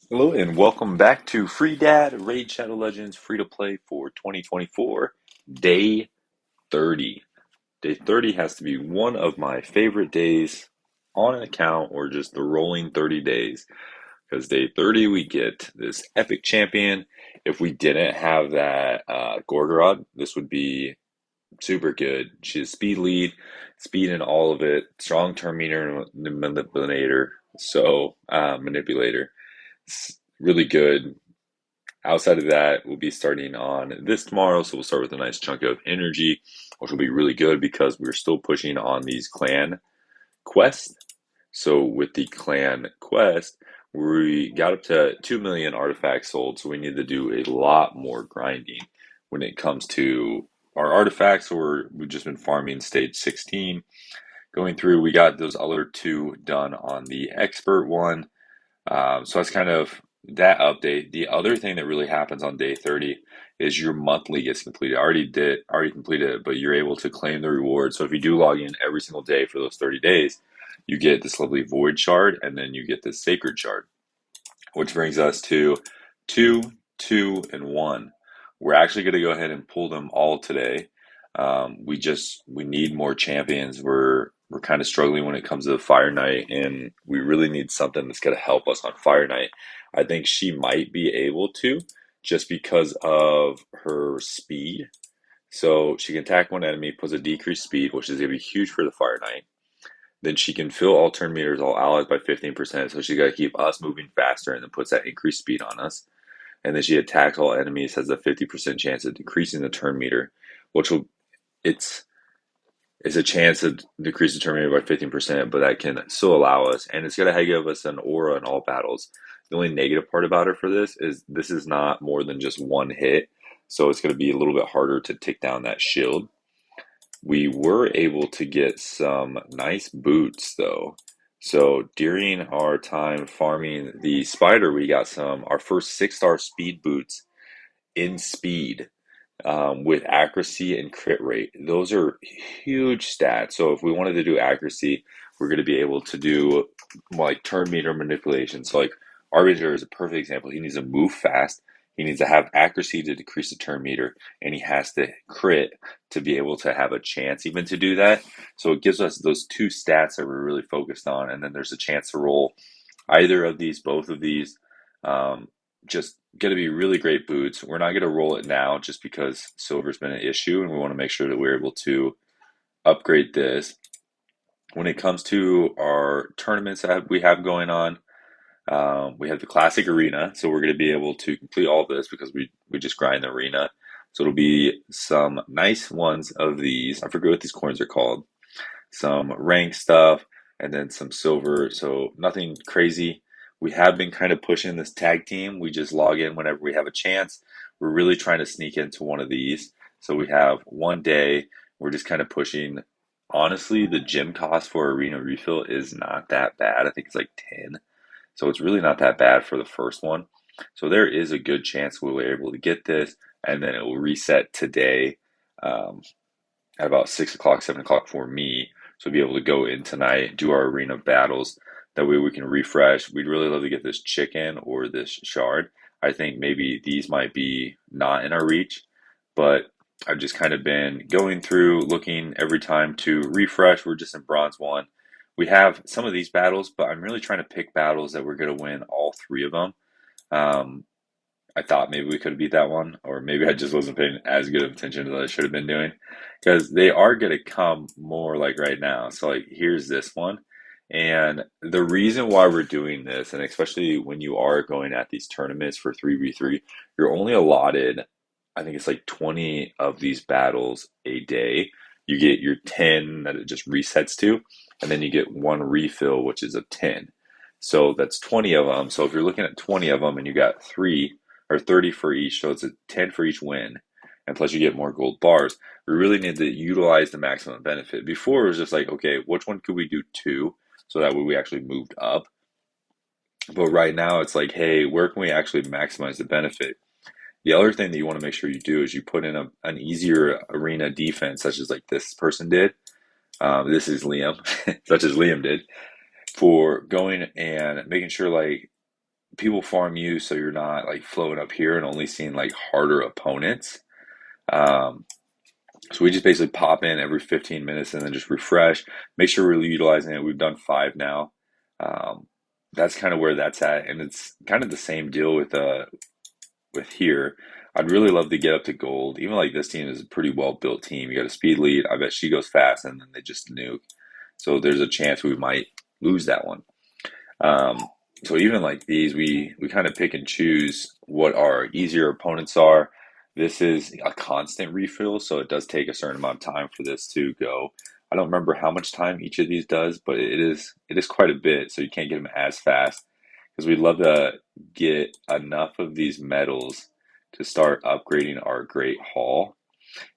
Hello and welcome back to FreeDad Raid Shadow Legends free to play for 2024, day 30. Day 30 has to be one of my favorite days on an account or just the rolling 30 days because day 30 we get this epic champion. If we didn't have that Gorgorod, this would be super good. She has speed lead, speed in all of it, strong turn meter manipulator. It's really good. Outside of that, we'll be starting on this tomorrow, so we'll start with a nice chunk of energy, which will be really good because we're still pushing on these clan quests. So with the clan quest, we got up to 2 million artifacts sold, so we need to do a lot more grinding when it comes to our artifacts, or we've just been farming stage 16. Going through, we got those other two done on the expert one. So that's kind of that update. The other thing that really happens on day 30 is your monthly gets completed. I already completed it, but you're able to claim the reward. So if you do log in every single day for those 30 days, you get this lovely void shard and then you get this sacred shard, which brings us to two, two, and one. We're actually going to go ahead and pull them all today. We need more champions. We're kind of struggling when it comes to the Fire Knight, and we really need something that's going to help us on Fire Knight. I think she might be able to, just because of her speed. So she can attack one enemy, puts a decreased speed, which is going to be huge for the Fire Knight. Then she can fill all turn meters, all allies by 15%. So she got to keep us moving faster and then puts that increased speed on us. And then she attacks all enemies, has a 50% chance of decreasing the turn meter, which will, it's, it's a chance of decreasing the turn meter by 15%, but that can still allow us. And it's going to give us an aura in all battles. The only negative part about her for this is not more than just one hit. So it's going to be a little bit harder to take down that shield. We were able to get some nice boots though. So during our time farming the spider, we got our first 6-star speed boots in speed with accuracy and crit rate. Those are huge stats. So if we wanted to do accuracy, we're going to be able to do like turn meter manipulation. So like Arbiter is a perfect example. He needs to move fast. He needs to have accuracy to decrease the turn meter, and he has to crit to be able to have a chance even to do that. So it gives us those two stats that we're really focused on, and then there's a chance to roll either of these, both of these. Just going to be really great boots. We're not going to roll it now just because silver's been an issue, and we want to make sure that we're able to upgrade this. When it comes to our tournaments that we have going on, we have the classic arena, so we're going to be able to complete all this because we just grind the arena. So it'll be some nice ones of these. I forget what these coins are called. Some rank stuff, and then some silver. So nothing crazy. We have been kind of pushing this tag team. We just log in whenever we have a chance. We're really trying to sneak into one of these. So we have one day. We're just kind of pushing. Honestly, the gym cost for arena refill is not that bad. I think it's like 10. So it's really not that bad for the first one. So there is a good chance we'll be able to get this, and then it will reset today um, at about 6 o'clock, 7 o'clock for me. So be able to go in tonight, do our arena battles. That way we can refresh. We'd really love to get this chicken or this shard. I think maybe these might be not in our reach, but I've just kind of been going through, looking every time to refresh. We're just in bronze one. We have some of these battles, but I'm really trying to pick battles that we're going to win all three of them. Um, I thought maybe we could have beat that one, or maybe I just wasn't paying as good of attention as I should have been doing, because they are going to come more like right now. So like here's this one, and the reason why we're doing this, and especially when you are going at these tournaments for 3v3, you're only allotted, I think it's like 20 of these battles a day. You get your 10 that it just resets to, and then you get one refill, which is a 10. So that's 20 of them. So if you're looking at 20 of them and you got three or 30 for each, so it's a 10 for each win. And plus you get more gold bars. We really need to utilize the maximum benefit. Before it was just like, okay, which one could we do two? So that way we actually moved up. But right now it's like, hey, where can we actually maximize the benefit? The other thing that you want to make sure you do is you put in an easier arena defense, such as like this person did. This is Liam, such as Liam did, for going and making sure like people farm you so you're not like floating up here and only seeing like harder opponents. Um, so we just basically pop in every 15 minutes and then just refresh. Make sure we're utilizing it. We've done 5 now. Um, that's kind of where that's at, and it's kind of the same deal with here. I'd really love to get up to gold. Even like this team is a pretty well built team. You got a speed lead. I bet she goes fast, and then they just nuke. So there's a chance we might lose that one. Um, so even like these, we kind of pick and choose what our easier opponents are. This is a constant refill, so it does take a certain amount of time for this to go. I don't remember how much time each of these does, but it is quite a bit, so you can't get them as fast because we'd love to get enough of these medals to start upgrading our Great Hall.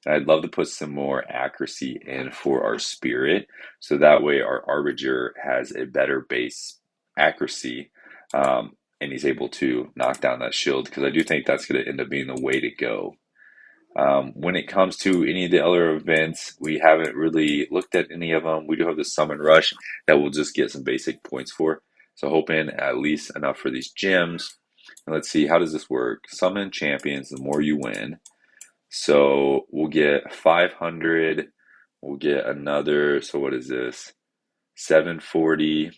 And I'd love to put some more accuracy in for our spirit, so that way our Arbinger has a better base accuracy, and he's able to knock down that shield, because I do think that's going to end up being the way to go. When it comes to any of the other events, we haven't really looked at any of them. We do have the Summon Rush that we'll just get some basic points for. So hoping at least enough for these gems. And let's see, how does this work? Summon champions, the more you win. So we'll get 500. We'll get another. So what is this? 740,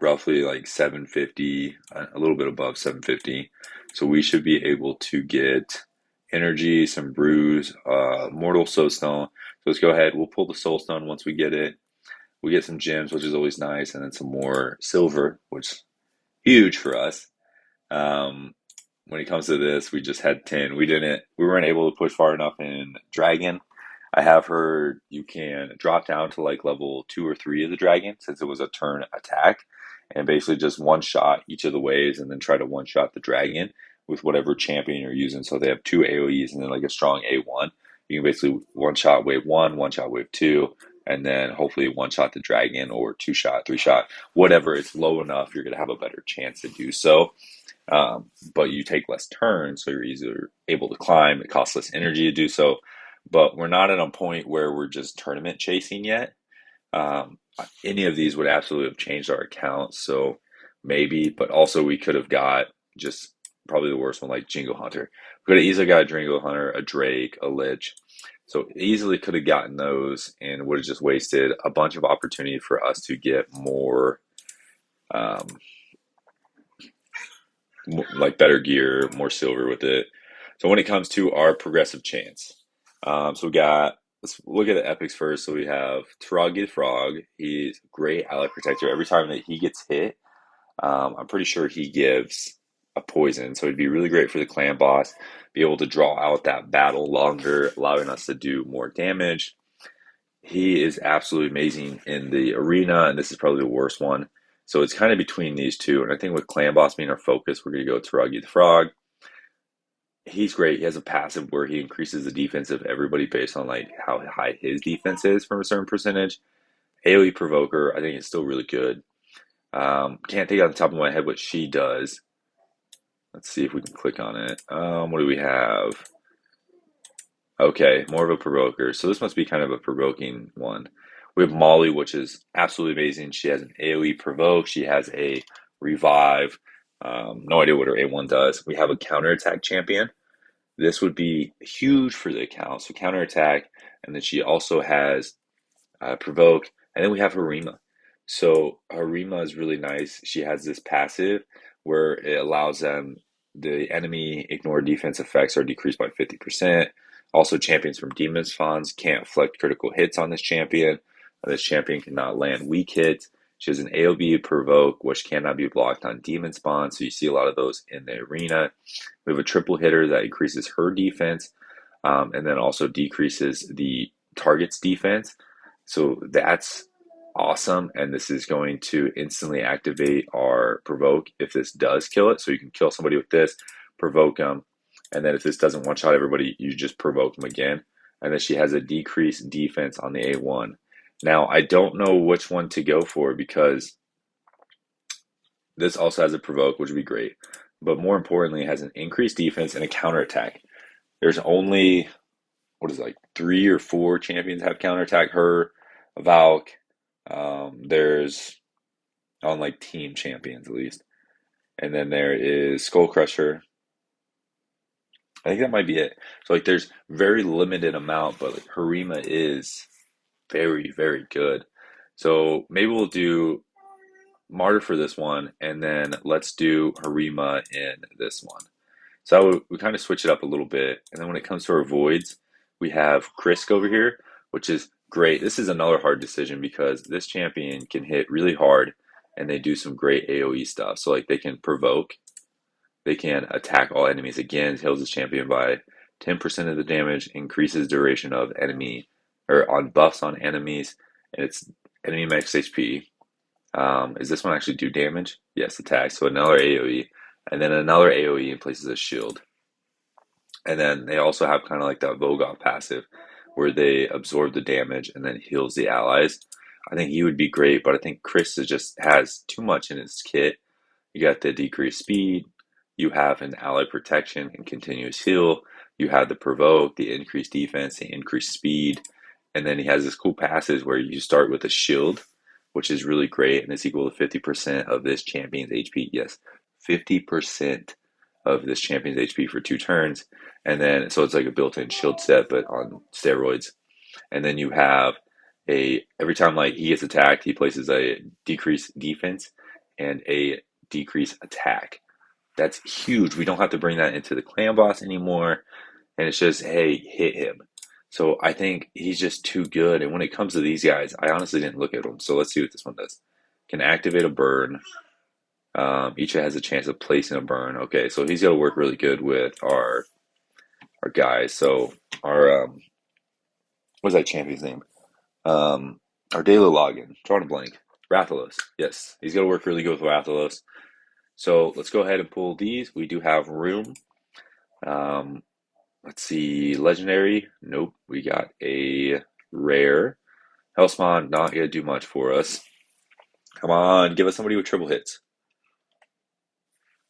roughly like 750, a little bit above 750. So we should be able to get energy, some brews, mortal soulstone. So let's go ahead. We'll pull the soulstone once we get it. We get some gems, which is always nice, and then some more silver, which is huge for us. Um, when it comes to this, we just had 10. We weren't able to push far enough in Dragon. I have heard you can drop down to like level 2 or 3 of the Dragon, since it was a turn attack, and basically just one shot each of the waves and then try to one shot the Dragon with whatever champion you're using. So they have 2 AoEs and then like a strong A1. You can basically one shot wave 1, one shot wave 2, and then hopefully one shot the Dragon, or 2 shot, 3 shot, whatever. It's low enough, you're going to have a better chance to do so. But you take less turns, so you're easier able to climb. It costs less energy to do so. But we're not at a point where we're just tournament chasing yet. Um, any of these would absolutely have changed our account, so maybe. But also, we could have got just probably the worst one, like Jingle Hunter. We could have easily got a Jingle Hunter, a Drake, a Lich. So easily could have gotten those, and would have just wasted a bunch of opportunity for us to get more. Um, like better gear, more silver with it. So when it comes to our progressive chance, so let's look at the epics first. So we have Taragi the Frog. He's great ally protector. Every time that he gets hit, I'm pretty sure he gives a poison. So it'd be really great for the clan boss. Be able to draw out that battle longer, allowing us to do more damage. He is absolutely amazing in the arena, and this is probably the worst one. So it's kind of between these two. And I think with Clan Boss being our focus, we're going to go Taragi the Frog. He's great. He has a passive where he increases the defense of everybody based on like how high his defense is from a certain percentage. AoE Provoker, I think it's still really good. Can't think on the top of my head what she does. Let's see if we can click on it. What do we have? Okay, more of a provoker. So this must be kind of a provoking one. We have Molly, which is absolutely amazing. She has an AoE provoke. She has a revive. No idea what her A1 does. We have a counterattack champion. This would be huge for the account. So counterattack, and then she also has provoke, and then we have Harima. So Harima is really nice. She has this passive where it allows the enemy ignore defense effects are decreased by 50%. Also, champions from demon spawns can't inflict critical hits on this champion. This champion cannot land weak hits. She has an AoB provoke, which cannot be blocked on demon spawns. So you see a lot of those in the arena. We have a triple hitter that increases her defense, and then also decreases the target's defense. So that's awesome. And this is going to instantly activate our provoke if this does kill it. So you can kill somebody with this, provoke them. And then if this doesn't one shot everybody, you just provoke them again. And then she has a decreased defense on the A1. Now, I don't know which one to go for, because this also has a provoke, which would be great. But more importantly, it has an increased defense and a counterattack. There's only, what is it, like 3 or 4 champions have counterattack. Her, Valk. There's on like team champions at least. And then there is Skull Crusher. I think that might be it. So like there's very limited amount, but like Harima is very, very good. So maybe we'll do Martyr for this one, and then let's do Harima in this one. So we kind of switch it up a little bit. And then when it comes to our voids, we have Krisk over here, which is great. This is another hard decision because this champion can hit really hard and they do some great AoE stuff. So like they can provoke, they can attack all enemies again, heals his champion by 10% of the damage, increases duration of enemy or on buffs on enemies, and it's enemy max HP. Is this one actually do damage? Yes, attack. So another AoE, and then another AoE and places a shield. And then they also have kind of like that Vogot passive where they absorb the damage and then heals the allies. I think he would be great, but I think Chris just has too much in his kit. You got the decreased speed, you have an ally protection and continuous heal, you have the provoke, the increased defense, the increased speed, and then he has this cool passes where you start with a shield, which is really great, and it's equal to 50% of this champion's HP. Yes, 50% of this champion's HP for 2 turns. And then, so it's like a built-in shield set, but on steroids. And then you have every time like he gets attacked, he places a decreased defense and a decreased attack. That's huge. We don't have to bring that into the clan boss anymore. And it's just, hey, hit him. So I think he's just too good. And when it comes to these guys, I honestly didn't look at them. So let's see what this one does. Can activate a burn. Each has a chance of placing a burn. Okay, so he's going to work really good with our guys. So our what's that champion's name? Um, our daily login. Drawing a blank. Rathalos. Yes, he's going to work really good with Rathalos. So let's go ahead and pull these. We do have room. Um, let's see. Legendary. Nope. We got a rare. Hellspawn not going to do much for us. Come on, give us somebody with triple hits.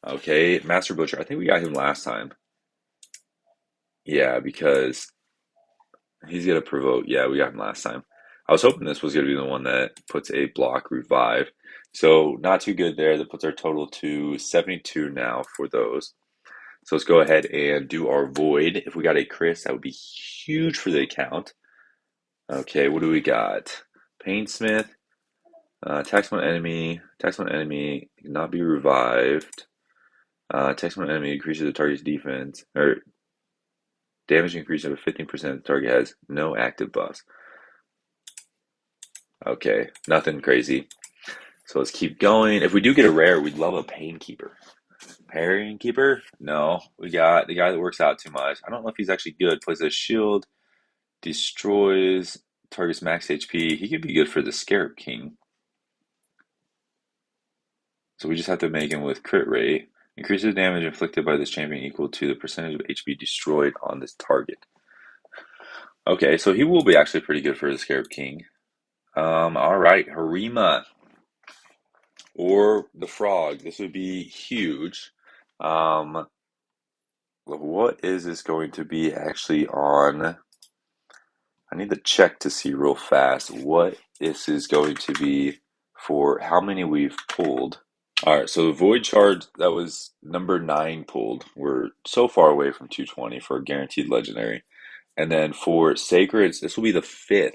Okay, Master Butcher. I think we got him last time. Yeah, because he's gonna provoke. Yeah, we got him last time. I was hoping this was gonna be the one that puts a block revive. So not too good there. That puts our total to 72 now for those. So let's go ahead and do our void. If we got a Chris, that would be huge for the account. Okay, what do we got? Painsmith. Attacks one enemy. Attacks one enemy. Cannot be revived. Attacks one enemy increases the target's defense. Or damage increase of 15%. The target has no active buffs. Okay, nothing crazy. So let's keep going. If we do get a rare, we'd love a Painkeeper. Painkeeper? No, we got the guy that works out too much. I don't know if he's actually good. Plays a shield, destroys target's max HP. He could be good for the Scarab King. So we just have to make him with crit rate. Increases damage inflicted by this champion equal to the percentage of HP destroyed on this target. Okay, so he will be actually pretty good for the Scarab King. All right, Harima or the Frog. This would be huge. Um, what is this going to be actually on? I need to check to see real fast what this is going to be for how many we've pulled. All right, so the Void Shard, that was number 9 pulled. We're so far away from 220 for a guaranteed legendary. And then for Sacreds, this will be the 5th.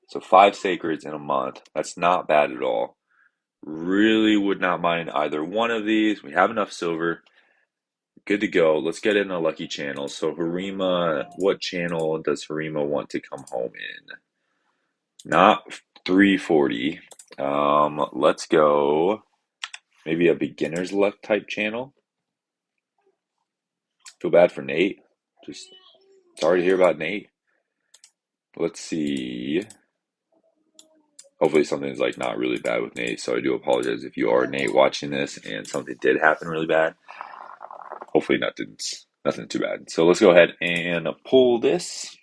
So 5 Sacreds in a month. That's not bad at all. Really would not mind either one of these. We have enough silver. Good to go. Let's get in a lucky channel. So Harima, what channel does Harima want to come home in? Not 340. Let's go maybe a beginner's luck type channel. Feel bad for Nate. Just sorry to hear about Nate. Let's see. Hopefully something's like not really bad with Nate. So I do apologize if you are Nate watching this and something did happen really bad. Hopefully nothing too bad. So let's go ahead and pull this.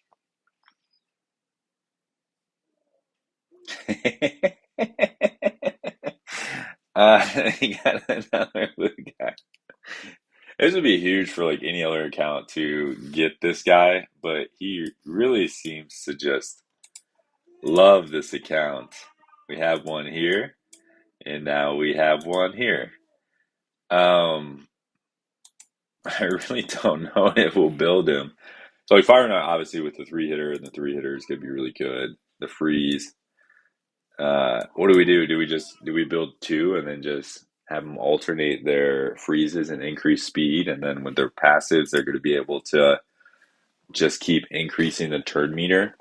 You got another blue guy. This would be huge for like any other account to get this guy, but he really seems to just love this account. We have one here, and now we have one here. Um, I really don't know if we'll build him. So like Fire Knight, obviously with the three hitter, and the three hitter is gonna be really good. The freeze. What do we do? Do we build two and then just have them alternate their freezes and increase speed, and then with their passives, they're going to be able to just keep increasing the turn meter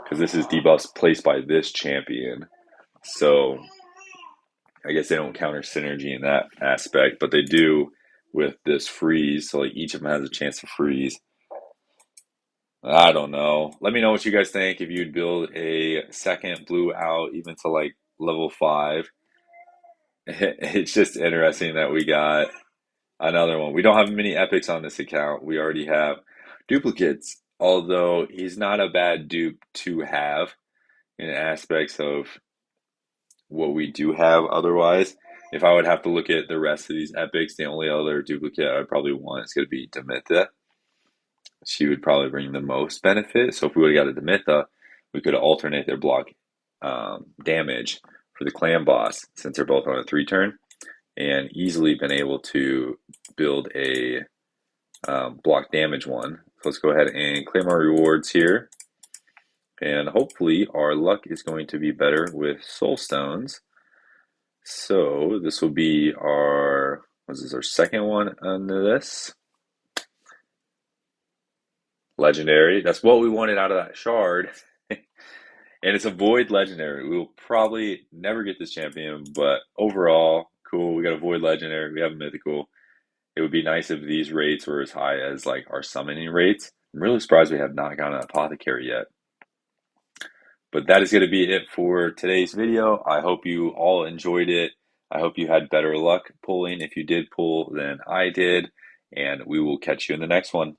because this is debuffs placed by this champion. So I guess they don't counter synergy in that aspect, but they do with this freeze. So like each of them has a chance to freeze. I don't know. Let me know what you guys think. If you'd build a second blue out even to like level 5. It's just interesting that we got another one. We don't have many epics on this account. We already have duplicates, although he's not a bad dupe to have in aspects of what we do have otherwise. If I would have to look at the rest of these epics, the only other duplicate I'd probably want is going to be Demitha. She would probably bring the most benefit. So if we would have got a Demitha, we could alternate their block damage for the clan boss since they're both on a 3 turn, and easily been able to build a block damage one. So let's go ahead and claim our rewards here. And hopefully our luck is going to be better with soul stones. So this will be our, was this our second one on this? Legendary. That's what we wanted out of that shard. And it's a void legendary. We will probably never get this champion, but overall, cool. We got a void legendary. We have a mythical. It would be nice if these rates were as high as like our summoning rates. I'm really surprised we have not gotten an apothecary yet. But that is going to be it for today's video. I hope you all enjoyed it. I hope you had better luck pulling if you did pull than I did. And we will catch you in the next one.